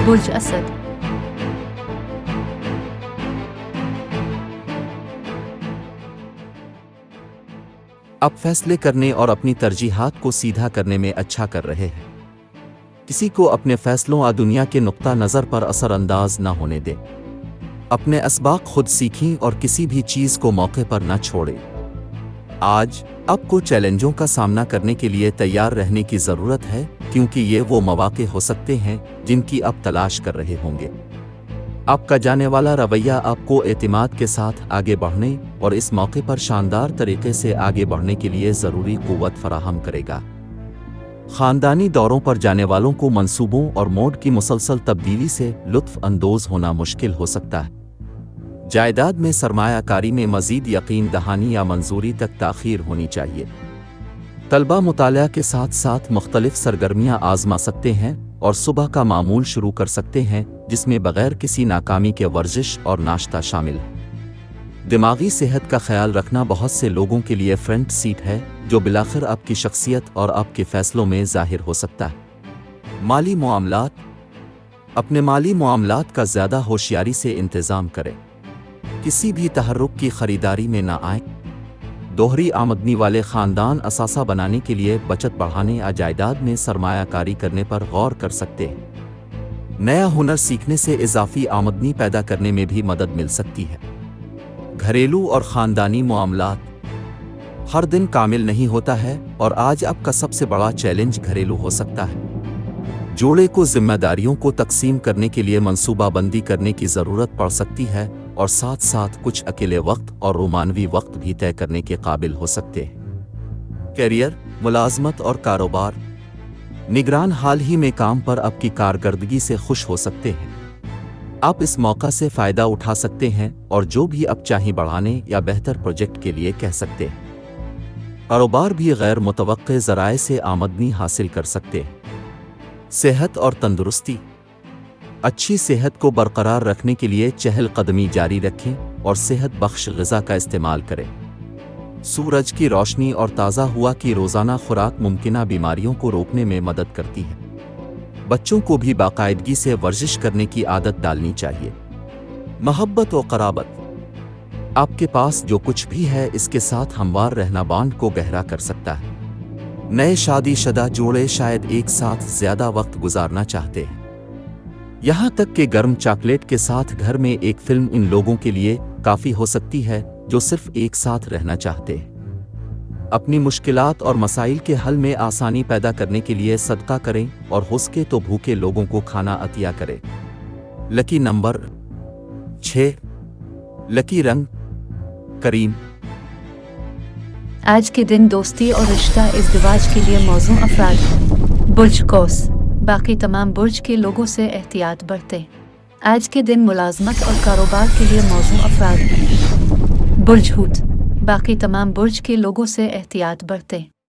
برج اسد۔ اب فیصلے کرنے اور اپنی ترجیحات کو سیدھا کرنے میں اچھا کر رہے ہیں۔ کسی کو اپنے فیصلوں اور دنیا کے نقطہ نظر پر اثر انداز نہ ہونے دیں۔ اپنے اسباق خود سیکھیں اور کسی بھی چیز کو موقع پر نہ چھوڑیں۔ آج آپ کو چیلنجوں کا سامنا کرنے کے لیے تیار رہنے کی ضرورت ہے، کیونکہ یہ وہ مواقع ہو سکتے ہیں جن کی آپ تلاش کر رہے ہوں گے۔ آپ کا جانے والا رویہ آپ کو اعتماد کے ساتھ آگے بڑھنے اور اس موقع پر شاندار طریقے سے آگے بڑھنے کے لیے ضروری قوت فراہم کرے گا۔ خاندانی دوروں پر جانے والوں کو منصوبوں اور موڈ کی مسلسل تبدیلی سے لطف اندوز ہونا مشکل ہو سکتا ہے۔ جائیداد میں سرمایہ کاری میں مزید یقین دہانی یا منظوری تک تاخیر ہونی چاہیے۔ طلبہ مطالعہ کے ساتھ ساتھ مختلف سرگرمیاں آزما سکتے ہیں اور صبح کا معمول شروع کر سکتے ہیں، جس میں بغیر کسی ناکامی کے ورزش اور ناشتہ شامل ہے۔ دماغی صحت کا خیال رکھنا بہت سے لوگوں کے لیے فرنٹ سیٹ ہے، جو بالآخر آپ کی شخصیت اور آپ کے فیصلوں میں ظاہر ہو سکتا ہے۔ مالی معاملات۔ اپنے مالی معاملات کا زیادہ ہوشیاری سے انتظام کریں۔ کسی بھی تحرک کی خریداری میں نہ آئیں۔ دوہری آمدنی والے خاندان اثاثہ بنانے کے لیے بچت بڑھانے یا جائیداد میں سرمایہ کاری کرنے پر غور کر سکتے ہیں۔ نیا ہنر سیکھنے سے اضافی آمدنی پیدا کرنے میں بھی مدد مل سکتی ہے۔ گھریلو اور خاندانی معاملات۔ ہر دن کامل نہیں ہوتا ہے، اور آج آپ کا سب سے بڑا چیلنج گھریلو ہو سکتا ہے۔ جوڑے کو ذمہ داریوں کو تقسیم کرنے کے لیے منصوبہ بندی کرنے کی ضرورت پڑ سکتی ہے، اور ساتھ ساتھ کچھ اکیلے وقت اور رومانوی وقت بھی طے کرنے کے قابل ہو سکتے ہیں۔ کیریئر، ملازمت اور کاروبار۔ نگران حال ہی میں کام پر آپ کی کارکردگی سے خوش ہو سکتے ہیں۔ آپ اس موقع سے فائدہ اٹھا سکتے ہیں اور جو بھی آپ چاہیں بڑھانے یا بہتر پروجیکٹ کے لیے کہہ سکتے ہیں۔ کاروبار بھی غیر متوقع ذرائع سے آمدنی حاصل کر سکتے ہیں۔ صحت اور تندرستی۔ اچھی صحت کو برقرار رکھنے کے لیے چہل قدمی جاری رکھیں اور صحت بخش غذا کا استعمال کریں۔ سورج کی روشنی اور تازہ ہوا کی روزانہ خوراک ممکنہ بیماریوں کو روکنے میں مدد کرتی ہے۔ بچوں کو بھی باقاعدگی سے ورزش کرنے کی عادت ڈالنی چاہیے۔ محبت و قرابت۔ آپ کے پاس جو کچھ بھی ہے اس کے ساتھ ہموار رہنا بانڈ کو گہرا کر سکتا ہے۔ نئے شادی شدہ جوڑے شاید ایک ساتھ زیادہ وقت گزارنا چاہتے ہیں۔ یہاں تک کہ گرم چاکلیٹ کے ساتھ گھر میں ایک فلم ان لوگوں کے لیے کافی ہو سکتی ہے جو صرف ایک ساتھ رہنا چاہتے ہیں۔ اپنی مشکلات اور مسائل کے حل میں آسانی پیدا کرنے کے لیے صدقہ کریں اور ہو سکے تو بھوکے لوگوں کو کھانا عطیہ کریں۔ لکی نمبر 6۔ لکی رنگ کریم۔ آج کے دن دوستی اور رشتہ ازدواج کے لیے موزوں افراد۔ برج قوس۔ باقی تمام برج کے لوگوں سے احتیاط برتیں۔ آج کے دن ملازمت اور کاروبار کے لیے موزوں افراد۔ برج حوت۔ باقی تمام برج کے لوگوں سے احتیاط برتیں۔